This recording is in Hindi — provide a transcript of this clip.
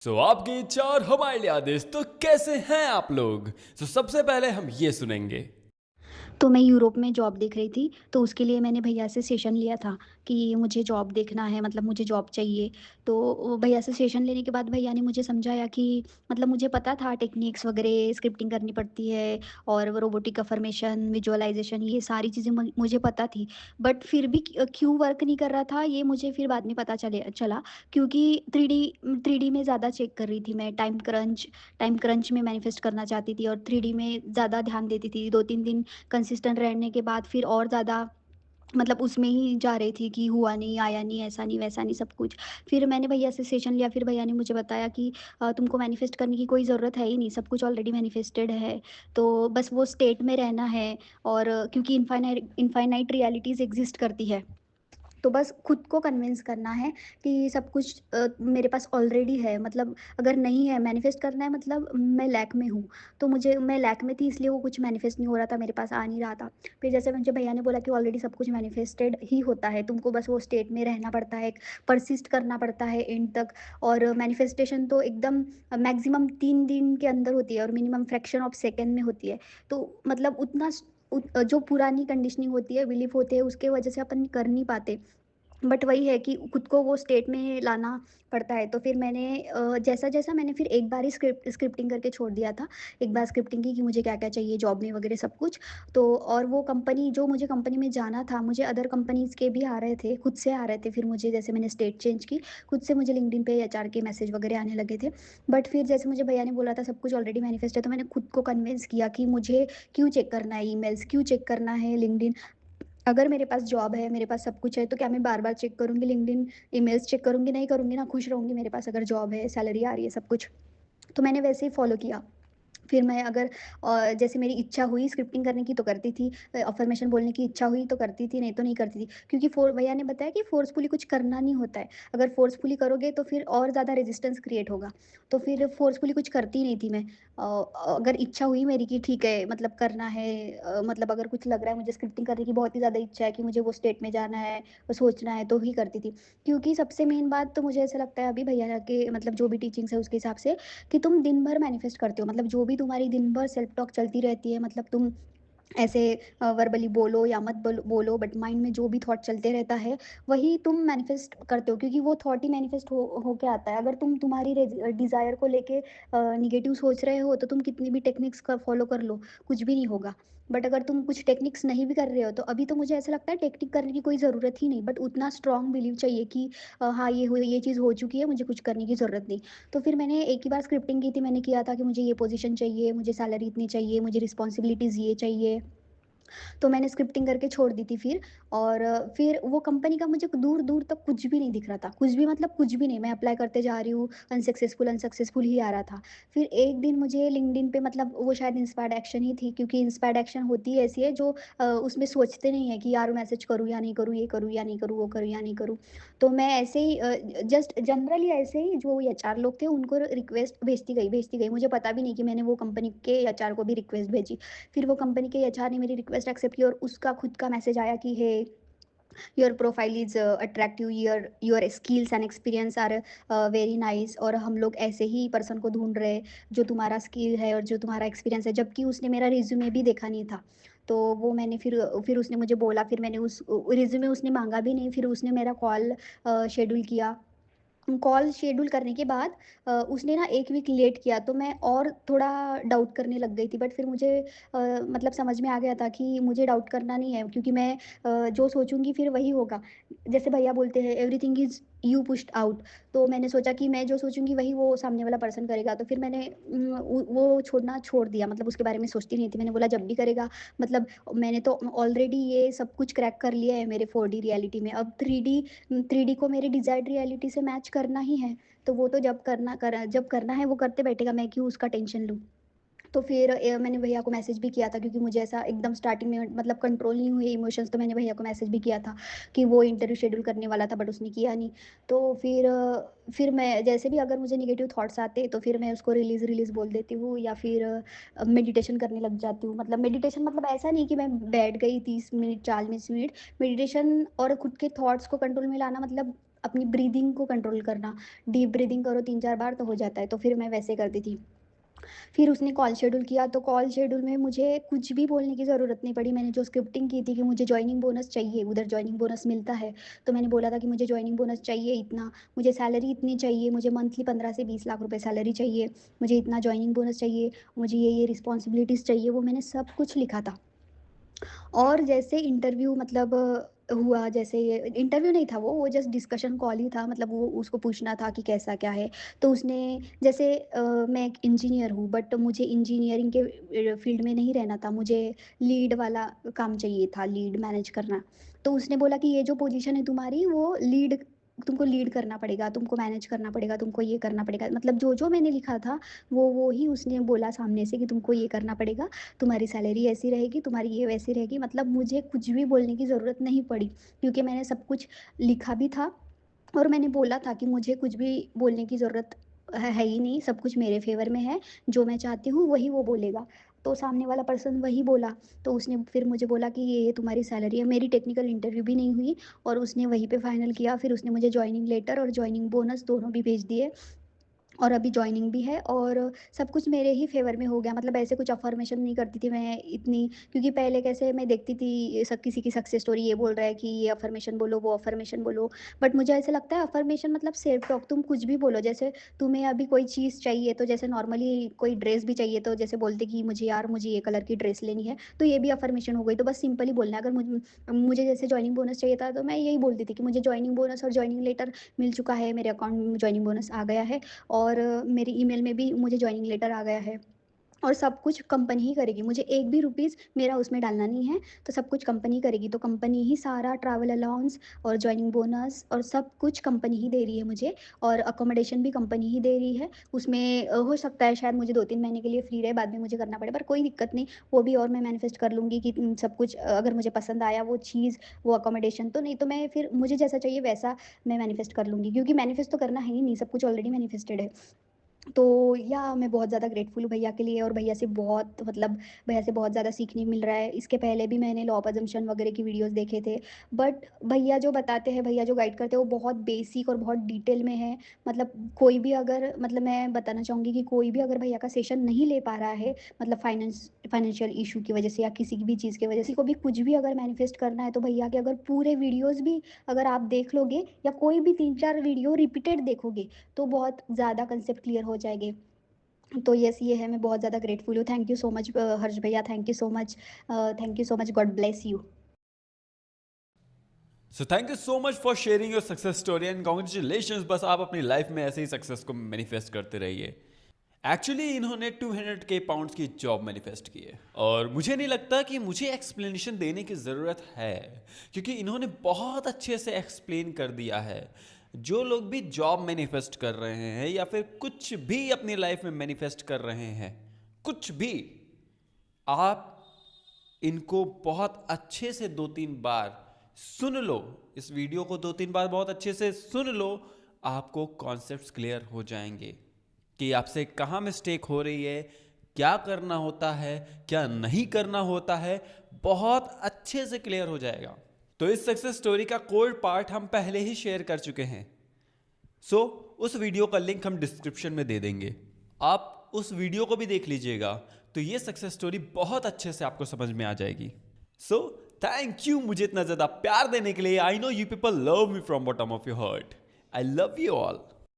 आपकी इच्छा और हमारे लिए आदेश। तो कैसे हैं आप लोग? सबसे पहले हम ये सुनेंगे। तो मैं यूरोप में जॉब देख रही थी, तो उसके लिए मैंने भैया से सेशन लिया था कि मुझे जॉब देखना है, मतलब मुझे जॉब चाहिए। तो वो भैया से सेशन लेने के बाद भैया ने मुझे समझाया कि मतलब मुझे पता था टेक्निक्स वगैरह स्क्रिप्टिंग करनी पड़ती है और वो रोबोटिक अफ़र्मेशन, विजुअलाइज़ेशन ये सारी चीज़ें मुझे पता थी। बट फिर भी क्यों वर्क नहीं कर रहा था ये मुझे फिर बाद में पता चला क्योंकि 3D में ज़्यादा चेक कर रही थी मैं, टाइम क्रंच में मैनिफेस्ट करना चाहती थी और 3D में ज़्यादा ध्यान देती थी। 2-3 दिन कंसिस्टेंट रहने के बाद फिर और ज़्यादा मतलब उसमें ही जा रही थी कि हुआ नहीं, आया नहीं, ऐसा नहीं, वैसा नहीं, सब कुछ। फिर मैंने भैया से सेशन लिया, फिर भैया ने मुझे बताया कि तुमको मैनिफेस्ट करने की कोई ज़रूरत है ही नहीं, सब कुछ ऑलरेडी मैनिफेस्टेड है। तो बस वो स्टेट में रहना है और क्योंकि इनफाइनाइट रियलिटीज़ एग्ज़िस्ट करती है। तो बस खुद को कन्विंस करना है कि सब कुछ मेरे पास ऑलरेडी है, मतलब अगर नहीं है मैनिफेस्ट करना है, मतलब मैं लैक में हूँ। तो मैं लैक में थी इसलिए वो कुछ मैनिफेस्ट नहीं हो रहा था, मेरे पास आ नहीं रहा था। फिर जैसे मुझे भैया ने बोला कि ऑलरेडी सब कुछ मैनिफेस्टेड ही होता है, तुमको बस वो स्टेट में रहना पड़ता है, परसिस्ट करना पड़ता है एंड तक। और मैनिफेस्टेशन तो एकदम मैक्सिमम 3 दिन के अंदर होती है और मिनिमम फ्रैक्शन ऑफ सेकेंड में होती है। तो मतलब जो पुरानी कंडीशनिंग होती है, बिलीफ होते हैं, उसके वजह से अपन कर नहीं पाते। बट वही है कि खुद को वो स्टेट में लाना पड़ता है। तो फिर मैंने जैसा-जैसा मैंने फिर एक बार ही स्क्रिप्टिंग करके छोड़ दिया था। एक बार स्क्रिप्टिंग की कि मुझे क्या-क्या चाहिए जॉब में वगैरह सब कुछ। तो और वो कंपनी जो मुझे कंपनी में जाना था, मुझे अदर कंपनीज़ के भी आ रहे थे, खुद से आ रहे थे। फिर मुझे जैसे मैंने स्टेट चेंज की, खुद से मुझे लिंक्डइन पे एचआर के मैसेज वगैरह आने लगे थे। बट फिर जैसे मुझे भैया ने बोला था सब कुछ ऑलरेडी मैनिफेस्ट है, तो मैंने खुद को कन्विंस किया कि मुझे क्यों चेक करना है ईमेल्स, क्यों चेक करना है लिंक्डइन। अगर मेरे पास जॉब है, मेरे पास सब कुछ है, तो क्या मैं बार-बार चेक करूँगी लिंक्डइन, ईमेल्स चेक करूँगी? नहीं करूँगी ना, खुश रहूँगी मेरे पास अगर जॉब है, सैलरी आ रही है, सब कुछ। तो मैंने वैसे ही फ़ॉलो किया। फिर मैं अगर जैसे मेरी इच्छा हुई स्क्रिप्टिंग करने की तो करती थी, अफ़र्मेशन बोलने की इच्छा हुई तो करती थी, नहीं तो नहीं करती थी। क्योंकि भैया ने बताया कि फ़ोर्सफुली कुछ करना नहीं होता है। अगर फ़ोर्सफुली करोगे तो फिर और ज़्यादा रेज़िस्टेंस क्रिएट होगा। तो फिर फ़ोर्सफुली कुछ करती नहीं थी मैं। अगर इच्छा हुई मेरी कि ठीक है मतलब करना है, मतलब अगर कुछ लग रहा है मुझे स्क्रिप्टिंग करने की बहुत ही ज़्यादा इच्छा है कि मुझे वो स्टेट में जाना है, वो सोचना है, तो ही करती थी। क्योंकि सबसे मेन बात तो मुझे ऐसा लगता है अभी भैया के मतलब जो भी टीचिंग्स है उसके हिसाब से कि तुम दिन भर मैनिफेस्ट करते हो, मतलब जो भी तुम्हारी दिन भर सेल्फ टॉक चलती रहती है, मतलब तुम ऐसे वर्बली बोलो या मत बोलो, बट माइंड में जो भी थॉट चलते रहता है वही तुम मैनिफेस्ट करते हो, क्योंकि वो थॉट ही मैनिफेस्ट हो के आता है। अगर तुम तुम्हारी डिज़ायर को लेके निगेटिव सोच रहे हो तो तुम कितनी भी टेक्निक्स का फॉलो कर लो, कुछ भी नहीं होगा। बट अगर तुम कुछ टेक्निक्स नहीं भी कर रहे हो तो अभी तो मुझे ऐसा लगता है टेक्निक करने की कोई ज़रूरत ही नहीं, बट उतना स्ट्रांग बिलीव चाहिए कि हाँ ये चीज़ हो चुकी है, मुझे कुछ करने की ज़रूरत नहीं। तो फिर मैंने एक ही बार स्क्रिप्टिंग की थी, मैंने किया था कि मुझे ये पोज़ीशन चाहिए, मुझे सैलरी इतनी चाहिए, मुझे रिस्पॉन्सिबिलिटीज़ ये चाहिए। तो मैंने स्क्रिप्टिंग करके छोड़ दी थी फिर। और फिर वो कंपनी का मुझे दूर-दूर तक कुछ भी नहीं दिख रहा था। कुछ भी मतलब कुछ भी नहीं, मैं अप्लाई करते जा रही हूँ, अनसक्सेसफुल ही आ रहा था। फिर एक दिन मुझे लिंक्डइन पे, मतलब वो शायद इंस्पायर्ड एक्शन ही थी, क्योंकि इंस्पायर्ड एक्शन होती है ऐसी है जो उसमें सोचते नहीं है कि यार मैसेज करूँ या नहीं करूँ, ये करूँ या नहीं करूँ, वो करूँ या नहीं करूँ। तो मैं ऐसे ही जस्ट जनरली ऐसे ही जो एचआर लोग थे उनको रिक्वेस्ट भेजती गई। मुझे पता भी नहीं कि मैंने वो कंपनी के एचआर को भी रिक्वेस्ट भेजी। फिर वो कंपनी के एचआर ने मेरी रिक्वेस्ट एक्सेप्ट की और उसका खुद का मैसेज आया कि hey, your profile is attractive, your skills and experience are very nice, और हम लोग ऐसे ही पर्सन को ढूंढ रहे हैं जो तुम्हारा स्किल है और जो तुम्हारा एक्सपीरियंस है, जबकि उसने मेरा रिज्यूमे भी देखा नहीं था। तो वो मैंने फिर उसने मुझे बोला, फिर मैंने उस रिज्यूमे उसने मांगा भी नहीं, फिर उसने मेरा कॉल शेड्यूल किया। कॉल शेड्यूल करने के बाद उसने ना 1 वीक लेट किया, तो मैं और थोड़ा डाउट करने लग गई थी। बट फिर मुझे मतलब समझ में आ गया था कि मुझे डाउट करना नहीं है, क्योंकि मैं जो सोचूँगी फिर वही होगा। जैसे भैया बोलते हैं everything is you pushed out. तो मैंने सोचा कि मैं जो सोचूँगी वही वो सामने वाला पर्सन करेगा। तो फिर मैंने वो छोड़ना छोड़ दिया, मतलब उसके बारे में सोचती नहीं थी। मैंने बोला जब भी करेगा, मतलब मैंने तो ऑलरेडी ये सब कुछ क्रैक कर लिया है मेरे 4D रियलिटी में। अब 3D को मेरी डिज़ायर्ड रियलिटी से मैच करना ही है, तो वो तो जब करना है वो करते बैठेगा, मैं क्यों उसका टेंशन लूँ। तो फिर मैंने भैया को मैसेज भी किया था, क्योंकि मुझे ऐसा एकदम स्टार्टिंग में मतलब कंट्रोल नहीं हुए इमोशंस, तो मैंने भैया को मैसेज भी किया था कि वो इंटरव्यू शेड्यूल करने वाला था, बट उसने किया नहीं। तो फिर मैं जैसे भी अगर मुझे नेगेटिव थॉट्स आते तो फिर मैं उसको रिलीज़ बोल देती हूँ, या फिर मेडिटेशन करने लग जाती हूँ। मतलब मेडिटेशन मतलब ऐसा नहीं कि मैं बैठ गई 30 मिनट 40 मिनट। मेडिटेशन और खुद के थॉट्स को कंट्रोल में लाना मतलब अपनी ब्रीदिंग को कंट्रोल करना, डीप ब्रीदिंग करो 3-4 बार तो हो जाता है, तो फिर मैं वैसे करती थी। फिर उसने कॉल शेड्यूल किया, तो कॉल शेड्यूल में मुझे कुछ भी बोलने की ज़रूरत नहीं पड़ी। मैंने जो स्क्रिप्टिंग की थी कि मुझे जॉइनिंग बोनस चाहिए, उधर जॉइनिंग बोनस मिलता है, तो मैंने बोला था कि मुझे जॉइनिंग बोनस चाहिए इतना, मुझे सैलरी इतनी चाहिए, मुझे मंथली 15 से 20 लाख रुपए सैलरी चाहिए, मुझे इतना जॉइनिंग बोनस चाहिए, मुझे ये रिस्पॉन्सिबिलिटीज़ चाहिए, वो मैंने सब कुछ लिखा था। और जैसे इंटरव्यू मतलब हुआ, जैसे इंटरव्यू नहीं था वो जस्ट डिस्कशन कॉल ही था, मतलब वो उसको पूछना था कि कैसा क्या है। तो उसने जैसे मैं एक इंजीनियर हूँ, बट मुझे इंजीनियरिंग के फील्ड में नहीं रहना था, मुझे लीड वाला काम चाहिए था, लीड मैनेज करना। तो उसने बोला कि ये जो पोजीशन है तुम्हारी, वो लीड, तुमको लीड करना पड़ेगा, तुमको मैनेज करना पड़ेगा, तुमको ये करना पड़ेगा, मतलब जो जो मैंने लिखा था वो ही उसने बोला सामने से कि तुमको ये करना पड़ेगा, तुम्हारी सैलरी ऐसी रहेगी, तुम्हारी ये वैसी रहेगी। मतलब मुझे कुछ भी बोलने की ज़रूरत नहीं पड़ी, क्योंकि मैंने सब कुछ लिखा भी था और मैंने बोला था कि मुझे कुछ भी बोलने की ज़रूरत है ही नहीं, सब कुछ मेरे फ़ेवर में है, जो मैं चाहती हूँ वही वो बोलेगा। तो सामने वाला पर्सन वही बोला, तो उसने फिर मुझे बोला कि ये तुम्हारी सैलरी है। मेरी टेक्निकल इंटरव्यू भी नहीं हुई और उसने वहीं पे फाइनल किया। फिर उसने मुझे जॉइनिंग लेटर और जॉइनिंग बोनस दोनों भी भेज दिए और अभी जॉइनिंग भी है और सब कुछ मेरे ही फ़ेवर में हो गया। मतलब ऐसे कुछ अफ़र्मेशन नहीं करती थी मैं इतनी, क्योंकि पहले कैसे मैं देखती थी सब किसी की सक्सेस स्टोरी, ये बोल रहा है कि ये अफ़र्मेशन बोलो, वो अफ़र्मेशन बोलो। बट मुझे ऐसा लगता है अफ़र्मेशन मतलब सेल्फ टॉक, तुम कुछ भी बोलो। जैसे तुम्हें अभी कोई चीज़ चाहिए, तो जैसे नॉर्मली कोई ड्रेस भी चाहिए, तो जैसे बोलते कि मुझे यार मुझे ये कलर की ड्रेस लेनी है, तो ये भी अफ़र्मेशन हो गई। तो बस सिंपल ही बोलना है। अगर मुझे जैसे जॉइनिंग बोनस चाहिए था, तो मैं यही बोलती थी कि मुझे जॉइनिंग बोनस और जॉइनिंग लेटर मिल चुका है, मेरे अकाउंट में जॉइनिंग बोनस आ गया है और मेरी ईमेल में भी मुझे जॉइनिंग लेटर आ गया है और सब कुछ कंपनी ही करेगी। मुझे एक भी रुपीज़ मेरा उसमें डालना नहीं है, तो सब कुछ कंपनी करेगी। तो कंपनी ही सारा ट्रैवल अलाउंस और जॉइनिंग बोनस और सब कुछ कंपनी ही दे रही है मुझे और अकोमोडेशन भी कंपनी ही दे रही है। उसमें हो सकता है शायद मुझे 2-3 महीने के लिए फ्री रहे, बाद में मुझे करना पड़े, पर कोई दिक्कत नहीं, वो भी और मैं मैनिफेस्ट कर लूँगी कि सब कुछ अगर मुझे पसंद आया वो चीज़, वो अकोमोडेशन, तो नहीं तो मैं फिर मुझे जैसा चाहिए वैसा मैं मैनिफेस्ट कर लूँगी, क्योंकि मैनिफेस्ट तो करना है ही नहीं, सब कुछ ऑलरेडी मैनिफेस्टेड है। तो या मैं बहुत ज़्यादा ग्रेटफुल हूँ भैया के लिए और भैया से बहुत मतलब भैया से बहुत ज़्यादा सीखने को मिल रहा है। इसके पहले भी मैंने लॉ ऑफ अजम्पशन वगैरह की वीडियोज़ देखे थे, बट भैया जो बताते हैं, भैया जो गाइड करते हैं, वो बहुत बेसिक और बहुत डिटेल में है। मतलब कोई भी अगर, मतलब मैं बताना चाहूँगी कि कोई भी अगर भैया का सेशन नहीं ले पा रहा है, मतलब फाइनेंशियल इशू की वजह से या किसी की भी चीज़ की वजह से, को भी कुछ भी अगर मैनिफेस्ट करना है, तो भैया के अगर पूरे वीडियोज़ भी अगर आप देख लोगे या कोई भी 3-4 वीडियो रिपीटेड देखोगे, तो बहुत ज़्यादा कंसेप्ट क्लियर हो जाएँगे। तो यस, ये है, मैं बहुत ज़्यादा ग्रेटफुल हूँ। थैंक यू सो मच हर्ष भैया, thank you so much, God bless you. So thank you so much for sharing your success story and congratulation. बस आप अपनी लाइफ में ऐसे ही सक्सेस को मैनिफेस्ट करते रहिए। एक्चुअली इन्होंने 200K पाउंड्स की जॉब मैनिफेस्ट की है और मुझे नहीं लगता कि मुझे एक्सप्लेनेशन देने की ज़रूरत है, क्योंकि इन्होंने बहुत अच्छे से एक्सप्लेन कर दिया है। जो लोग भी जॉब मैनिफेस्ट कर रहे हैं या फिर कुछ भी अपनी लाइफ में मैनिफेस्ट कर रहे हैं, कुछ भी, आप इनको बहुत अच्छे से 2-3 बार सुन लो। इस वीडियो को 2-3 बार बहुत अच्छे से सुन लो, आपको कॉन्सेप्ट्स क्लियर हो जाएंगे कि आपसे कहाँ मिस्टेक हो रही है, क्या करना होता है, क्या नहीं करना होता है, बहुत अच्छे से क्लियर हो जाएगा। तो इस सक्सेस स्टोरी का कोर पार्ट हम पहले ही शेयर कर चुके हैं, सो उस वीडियो का लिंक हम डिस्क्रिप्शन में दे देंगे, आप उस वीडियो को भी देख लीजिएगा। तो ये सक्सेस स्टोरी बहुत अच्छे से आपको समझ में आ जाएगी। सो थैंक यू मुझे इतना ज़्यादा प्यार देने के लिए। I know you people love me from bottom of your heart. I love you all.